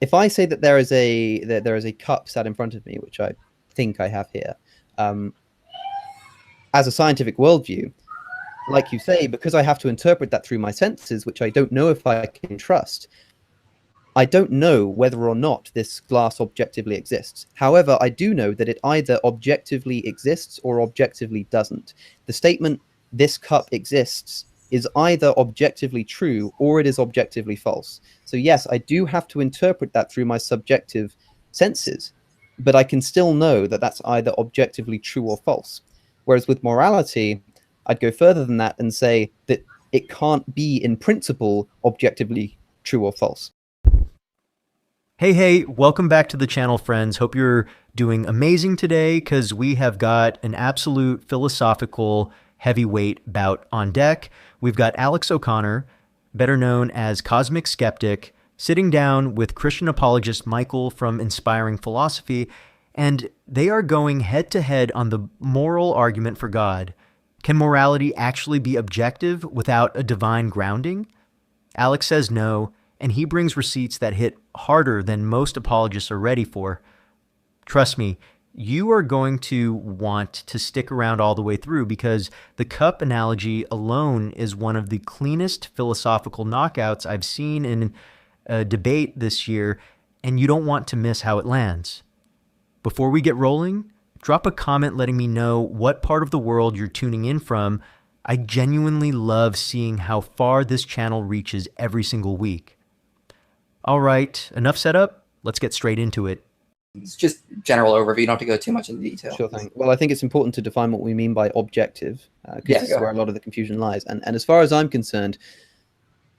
if I say that there is a cup sat in front of me, which I think I have here, as a scientific worldview, like you say, because I have to interpret that through my senses, which I don't know if I can trust, I don't know whether or not this glass objectively exists. However, I do know that it either objectively exists or objectively doesn't. The statement, this cup exists, is either objectively true or it is objectively false. So yes, I do have to interpret that through my subjective senses, but I can still know that that's either objectively true or false. Whereas with morality, I'd go further than that and say that it can't be in principle objectively true or false. Hey, welcome back to the channel, friends. Hope you're doing amazing today because we have got an absolute philosophical heavyweight bout on deck. We've got Alex O'Connor, better known as Cosmic Skeptic, sitting down with Christian apologist Michael from Inspiring Philosophy, and they are going head-to-head on the moral argument for God. Can morality actually be objective without a divine grounding? Alex says no, and he brings receipts that hit harder than most apologists are ready for. Trust me, you are going to want to stick around all the way through because the cup analogy alone is one of the cleanest philosophical knockouts I've seen in a debate this year, and you don't want to miss how it lands. Before we get rolling, drop a comment letting me know what part of the world you're tuning in from. I genuinely love seeing how far this channel reaches every single week. All right, enough setup. Let's get straight into it. It's just general overview. You don't have to go too much into detail. Sure thing. Well, I think it's important to define what we mean by objective, because this is where a lot of the confusion lies. And as far as I'm concerned,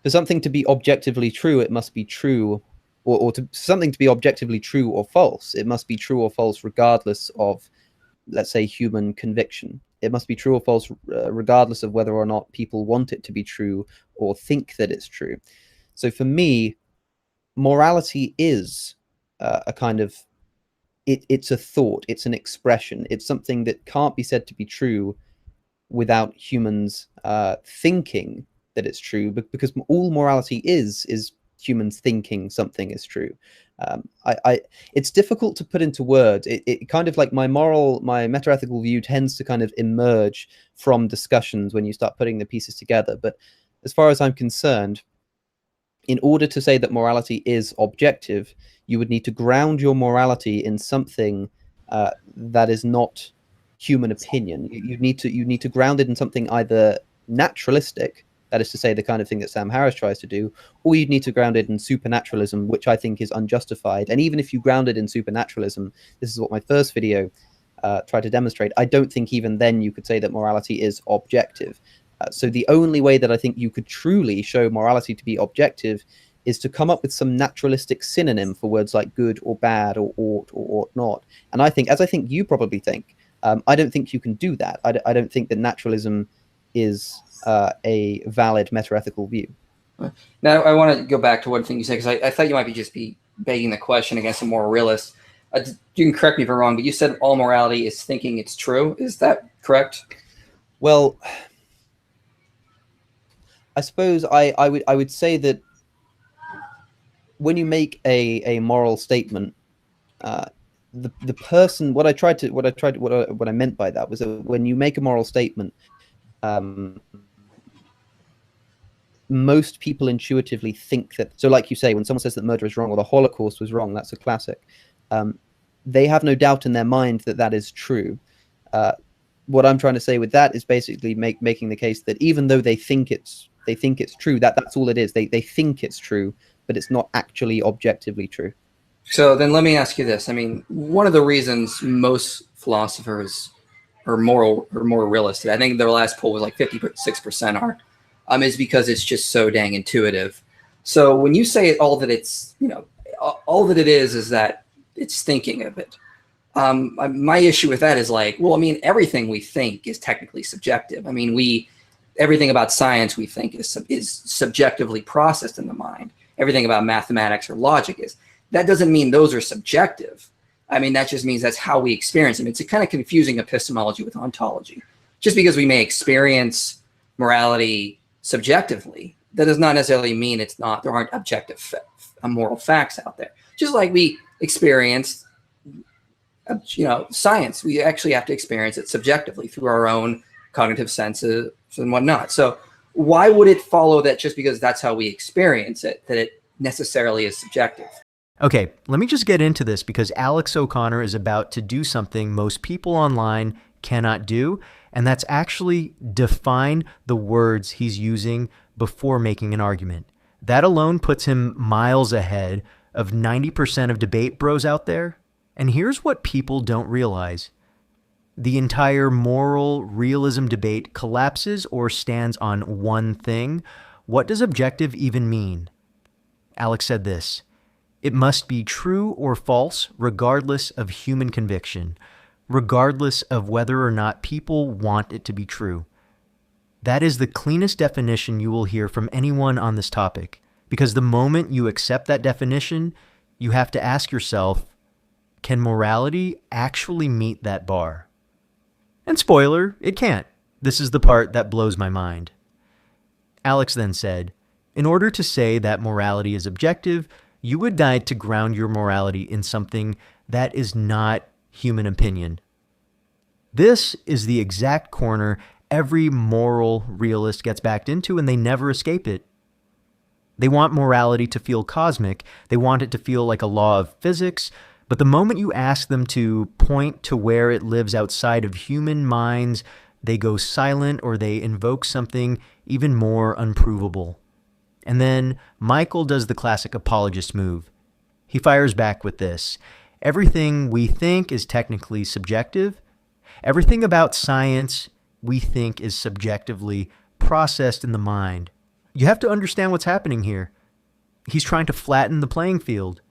for something to be objectively true, it must be true, or to something to be objectively true or false, it must be true or false regardless of, let's say, human conviction. It must be true or false regardless of whether or not people want it to be true or think that it's true. So for me, morality is a kind of, it's a thought, it's an expression, it's something that can't be said to be true without humans thinking that it's true, because all morality is humans thinking something is true. It's difficult to put into words. It kind of like my metaethical view tends to kind of emerge from discussions when you start putting the pieces together. But as far as I'm concerned, in order to say that morality is objective, you would need to ground your morality in something that is not human opinion. You need to ground it in something either naturalistic, that is to say the kind of thing that Sam Harris tries to do, or you'd need to ground it in supernaturalism, which I think is unjustified. And even if you ground it in supernaturalism, this is what my first video tried to demonstrate, I don't think even then you could say that morality is objective. So the only way that I think you could truly show morality to be objective is to come up with some naturalistic synonym for words like good or bad or ought or ought not. And I think, as I think you probably think, I don't think you can do that. I don't think that naturalism is a valid metaethical view. Now, I want to go back to one thing you said, because I thought you might be begging the question against a moral realist. You can correct me if I'm wrong, but you said all morality is thinking it's true. Is that correct? Well, I suppose I would say that when you make a moral statement, the person, what I meant by that was that when you make a moral statement, most people intuitively think that, so like you say, when someone says that murder is wrong or the Holocaust was wrong, that's a classic. They have no doubt in their mind that that is true. What I'm trying to say with that is basically making the case that even though they think it's true, that's all it is. They think it's true, but it's not actually objectively true. So then let me ask you this. I mean, one of the reasons most philosophers are more realistic, I think their last poll was like 56% are, is because it's just so dang intuitive. So when you say all that it's, all that it is that it's thinking of it. My issue with that is like, well, I mean, everything we think is technically subjective. I mean, everything about science we think is subjectively processed in the mind. Everything about mathematics or logic is. That doesn't mean those are subjective. I mean, that just means that's how we experience them. It's a kind of confusing epistemology with ontology. Just because we may experience morality subjectively, that does not necessarily mean there aren't objective moral facts out there. Just like we experienced, science, we actually have to experience it subjectively through our own cognitive senses and whatnot. So why would it follow that just because that's how we experience it, that it necessarily is subjective? Okay, let me just get into this because Alex O'Connor is about to do something most people online cannot do, and that's actually define the words he's using before making an argument. That alone puts him miles ahead of 90% of debate bros out there. And here's what people don't realize. The entire moral realism debate collapses or stands on one thing. What does objective even mean? Alex said this: it must be true or false regardless of human conviction, regardless of whether or not people want it to be true. That is the cleanest definition you will hear from anyone on this topic, because the moment you accept that definition, you have to ask yourself, can morality actually meet that bar? And spoiler, it can't. This is the part that blows my mind. Alex then said, in order to say that morality is objective, you would need to ground your morality in something that is not human opinion. This is the exact corner every moral realist gets backed into, and they never escape it. They want morality to feel cosmic. They want it to feel like a law of physics. But the moment you ask them to point to where it lives outside of human minds, they go silent or they invoke something even more unprovable. And then Michael does the classic apologist move. He fires back with this: everything we think is technically subjective. Everything about science we think is subjectively processed in the mind. You have to understand what's happening here. He's trying to flatten the playing field.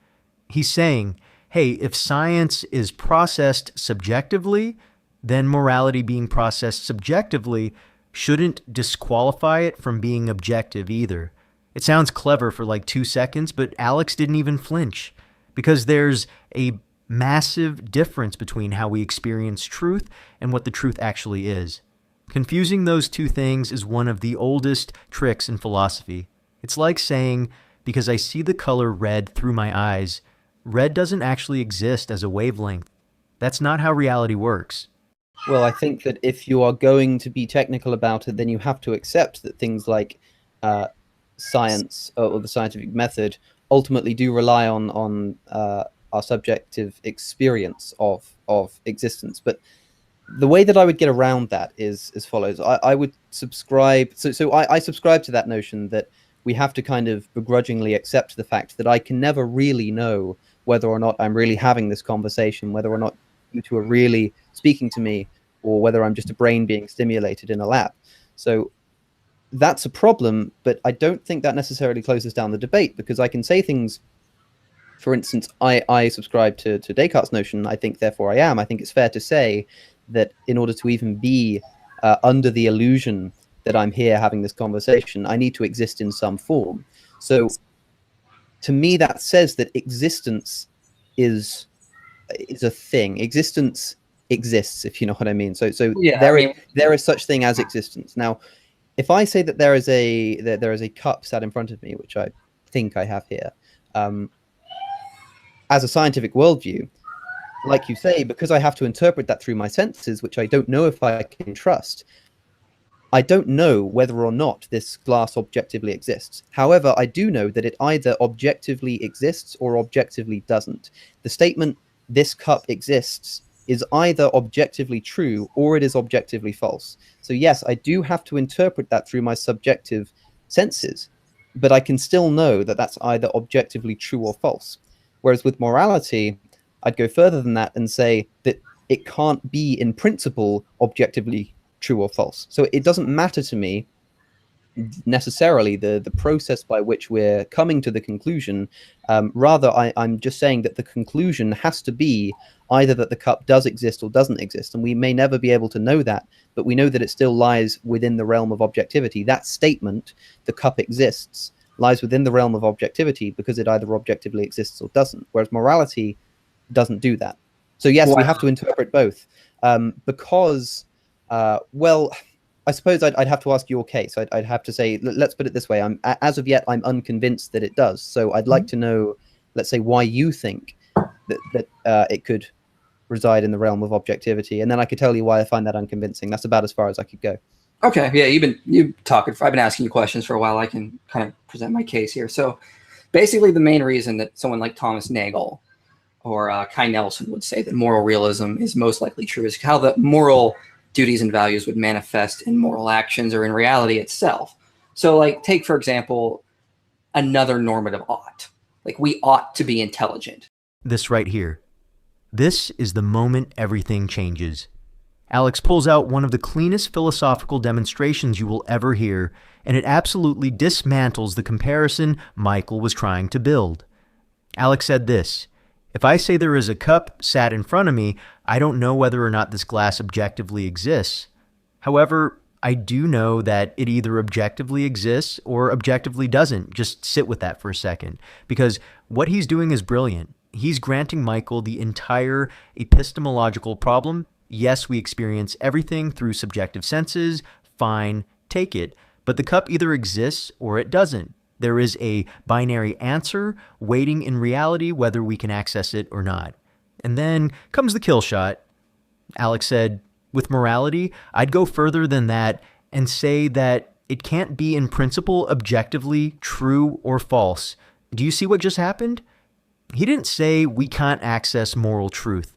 He's saying, hey, if science is processed subjectively, then morality being processed subjectively shouldn't disqualify it from being objective either. It sounds clever for like 2 seconds, but Alex didn't even flinch, because there's a massive difference between how we experience truth and what the truth actually is. Confusing those two things is one of the oldest tricks in philosophy. It's like saying, because I see the color red through my eyes, red doesn't actually exist as a wavelength. That's not how reality works. Well, I think that if you are going to be technical about it, then you have to accept that things like science or the scientific method ultimately do rely on our subjective experience of existence. But the way that I would get around that is as follows. I would subscribe. So I subscribe to that notion that we have to kind of begrudgingly accept the fact that I can never really know whether or not I'm really having this conversation, whether or not you two are really speaking to me, or whether I'm just a brain being stimulated in a lab. So that's a problem, but I don't think that necessarily closes down the debate, because I can say things. For instance, I subscribe to Descartes' notion, I think therefore I am. I think it's fair to say that in order to even be under the illusion that I'm here having this conversation, I need to exist in some form. So to me, that says that existence is a thing. Existence exists, if you know what I mean. So yeah, there is such thing as existence. Now, if I say that there is a cup sat in front of me, which I think I have here, as a scientific worldview, like you say, because I have to interpret that through my senses, which I don't know if I can trust, I don't know whether or not this glass objectively exists. However, I do know that it either objectively exists or objectively doesn't. The statement, this cup exists, is either objectively true or it is objectively false. So yes, I do have to interpret that through my subjective senses, but I can still know that that's either objectively true or false. Whereas with morality, I'd go further than that and say that it can't be in principle objectively true or false. So it doesn't matter to me necessarily the process by which we're coming to the conclusion. Rather, I'm just saying that the conclusion has to be either that the cup does exist or doesn't exist. And we may never be able to know that, but we know that it still lies within the realm of objectivity. That statement, the cup exists, lies within the realm of objectivity because it either objectively exists or doesn't. Whereas morality doesn't do that. So yes, we have to interpret both because, well, I suppose I'd have to ask your case. I'd have to say, let's put it this way. As of yet, I'm unconvinced that it does. So I'd like to know let's say, why you think that it could reside in the realm of objectivity, and then I could tell you why I find that unconvincing. That's about as far as I could go. Okay, yeah, I've been asking you questions for a while. I can kind of present my case here. So basically the main reason that someone like Thomas Nagel or Kai Nelson would say that moral realism is most likely true is how the moral duties and values would manifest in moral actions or in reality itself. So like, take, for example, another normative ought. Like, we ought to be intelligent. This right here. This is the moment everything changes. Alex pulls out one of the cleanest philosophical demonstrations you will ever hear, and it absolutely dismantles the comparison Michael was trying to build. Alex said this: if I say there is a cup sat in front of me, I don't know whether or not this glass objectively exists. However, I do know that it either objectively exists or objectively doesn't. Just sit with that for a second, because what he's doing is brilliant. He's granting Michael the entire epistemological problem. Yes, we experience everything through subjective senses. Fine, take it. But the cup either exists or it doesn't. There is a binary answer waiting in reality whether we can access it or not. And then comes the kill shot. Alex said, with morality, I'd go further than that and say that it can't be in principle objectively true or false. Do you see what just happened? He didn't say we can't access moral truth.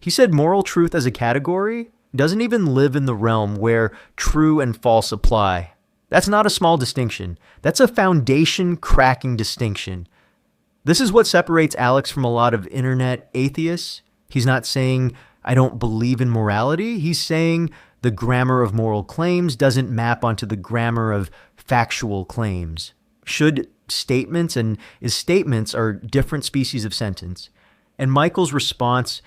He said moral truth as a category doesn't even live in the realm where true and false apply. That's not a small distinction. That's a foundation-cracking distinction. This is what separates Alex from a lot of internet atheists. He's not saying, I don't believe in morality. He's saying the grammar of moral claims doesn't map onto the grammar of factual claims. Should statements and is statements are different species of sentence. And Michael's response,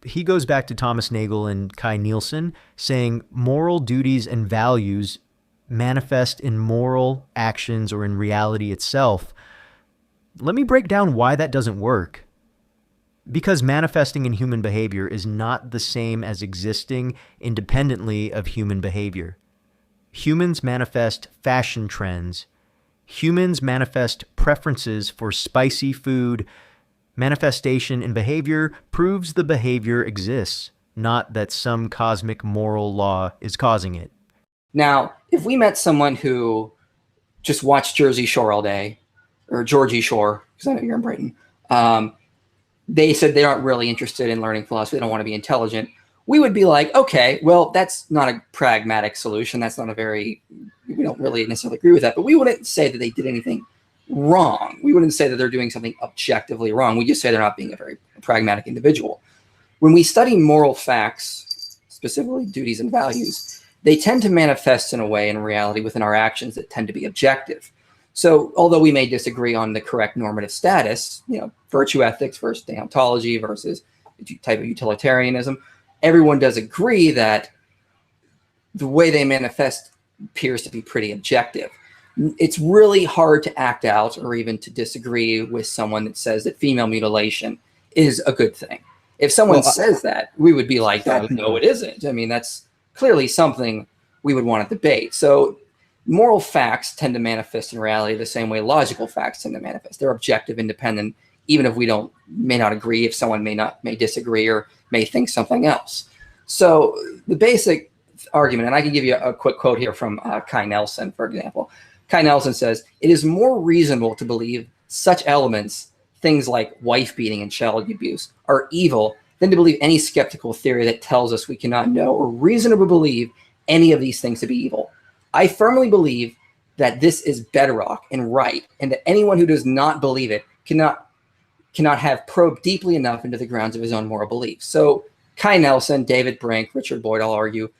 he goes back to Thomas Nagel and Kai Nielsen, saying moral duties and values manifest in moral actions or in reality itself. Let me break down why that doesn't work. Because manifesting in human behavior is not the same as existing independently of human behavior. Humans manifest fashion trends. Humans manifest preferences for spicy food. Manifestation in behavior proves the behavior exists, not that some cosmic moral law is causing it. Now, if we met someone who just watched Jersey Shore all day, or Georgie Shore, because I know you're in Britain, they said they aren't really interested in learning philosophy, they don't want to be intelligent, we would be like, okay, well, that's not a pragmatic solution. That's not we don't really necessarily agree with that, but we wouldn't say that they did anything wrong. We wouldn't say that they're doing something objectively wrong. We just say they're not being a very pragmatic individual. When we study moral facts, specifically duties and values, they tend to manifest in a way in reality within our actions that tend to be objective. So although we may disagree on the correct normative status, virtue ethics versus deontology versus type of utilitarianism, everyone does agree that the way they manifest appears to be pretty objective. It's really hard to act out or even to disagree with someone that says that female mutilation is a good thing. If someone says that, we would be like, no, it isn't. I mean, that's clearly something we would want to debate. So moral facts tend to manifest in reality the same way logical facts tend to manifest. They're objective, independent, even if we may not agree, if someone may disagree or may think something else. So the basic argument, and I can give you a quick quote here from Kai Nelson, for example. Kai Nelson says, it is more reasonable to believe such elements, things like wife beating and child abuse, are evil than to believe any skeptical theory that tells us we cannot know or reasonably believe any of these things to be evil. I firmly believe that this is bedrock and right, and that anyone who does not believe it cannot have probed deeply enough into the grounds of his own moral beliefs. So Kai Nelson, David Brink, Richard Boyd, I'll argue,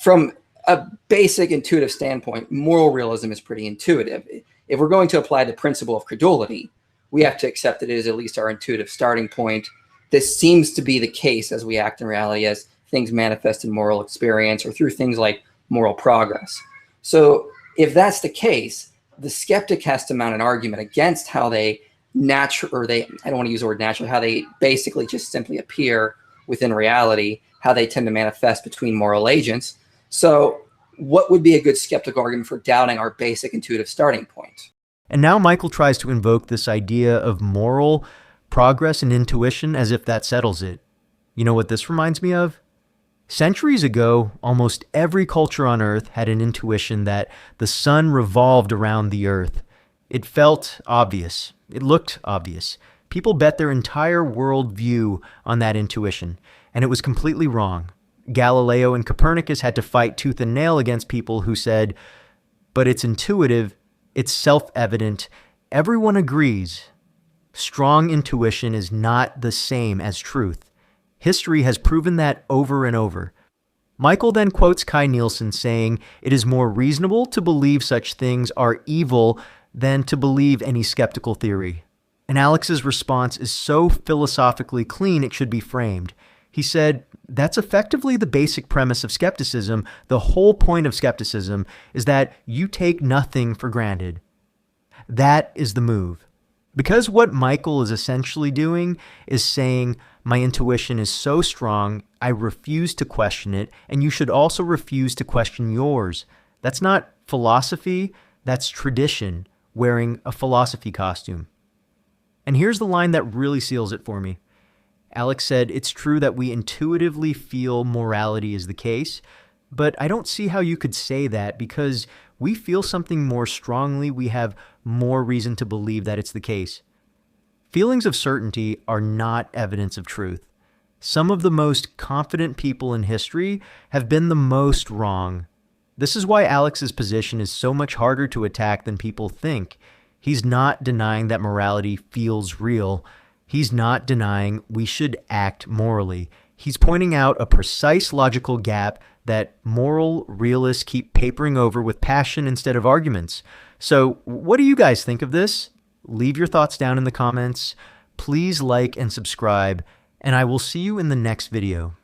from a basic intuitive standpoint, moral realism is pretty intuitive. If we're going to apply the principle of credulity, we have to accept that it is at least our intuitive starting point. This seems to be the case as we act in reality, as things manifest in moral experience or through things like moral progress. So if that's the case, the skeptic has to mount an argument against how I don't want to use the word naturally, how they basically just simply appear within reality, how they tend to manifest between moral agents. So what would be a good skeptical argument for doubting our basic intuitive starting point? And now Michael tries to invoke this idea of moral progress and intuition as if that settles it. You know what this reminds me of? Centuries ago, almost every culture on Earth had an intuition that the sun revolved around the Earth. It felt obvious. It looked obvious. People bet their entire worldview on that intuition, and it was completely wrong. Galileo and Copernicus had to fight tooth and nail against people who said, but it's intuitive, it's self-evident, everyone agrees. Strong intuition is not the same as truth. History has proven that over and over. Michael then quotes Kai Nielsen saying, it is more reasonable to believe such things are evil than to believe any skeptical theory. And Alex's response is so philosophically clean it should be framed. He said, that's effectively the basic premise of skepticism. The whole point of skepticism is that you take nothing for granted. That is the move. Because what Michael is essentially doing is saying, my intuition is so strong, I refuse to question it, and you should also refuse to question yours. That's not philosophy, that's tradition, wearing a philosophy costume. And here's the line that really seals it for me. Alex said, it's true that we intuitively feel morality is the case, but I don't see how you could say that because we feel something more strongly, we have more reason to believe that it's the case. Feelings of certainty are not evidence of truth. Some of the most confident people in history have been the most wrong. This is why Alex's position is so much harder to attack than people think. He's not denying that morality feels real. He's not denying we should act morally. He's pointing out a precise logical gap that moral realists keep papering over with passion instead of arguments. So what do you guys think of this? Leave your thoughts down in the comments. Please like and subscribe, and I will see you in the next video.